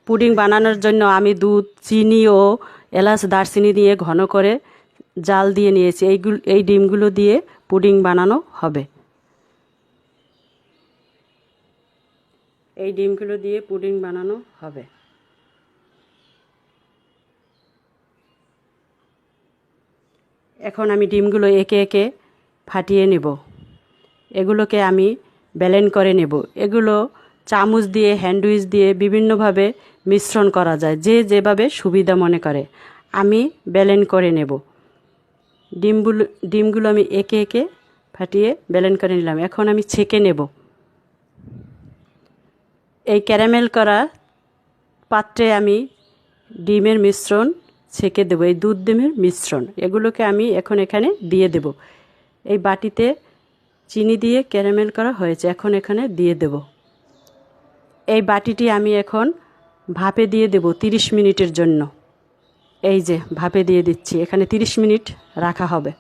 Pudding বানানোর জন্য আমি দুধ, চিনি ও এলাচ, দারচিনি দিয়ে ঘন করে জাল দিয়ে নিয়েছি। এই ডিমগুলো দিয়ে পুডিং বানানো হবে। এই ডিমগুলো দিয়ে পুডিং বানানো হবে। এখন আমি ডিমগুলো একে একে ফাটিয়ে নেব। এগুলোকে আমি ব্লেন্ড করে নেব। এগুলো চামচ দিয়ে, হ্যান্ডউইচ দিয়ে বিভিন্নভাবে মিশ্রণ করা যায়, যে যেভাবে সুবিধা মনে করে। আমি ব্লেন্ড করে নেব। ডিমগুলো আমি একে একে ফাটিয়ে ব্লেন্ড করে নিলাম। এখন আমি ছেঁকে নেব। এই ক্যারামেল করা পাত্রে আমি ডিমের মিশ্রণ ছেঁকে দেবো। এই দুধ ডিমের মিশ্রণ এগুলোকে আমি এখন এখানে দিয়ে দেব। এই বাটিতে চিনি দিয়ে ক্যারামেল করা হয়েছে, এখন এখানে দিয়ে দেব। এই বাটিটি আমি এখন ভাপে দিয়ে দেব 30 মিনিটের জন্য। এই যে ভাপে দিয়ে দিচ্ছি, এখানে 30 মিনিট রাখা হবে।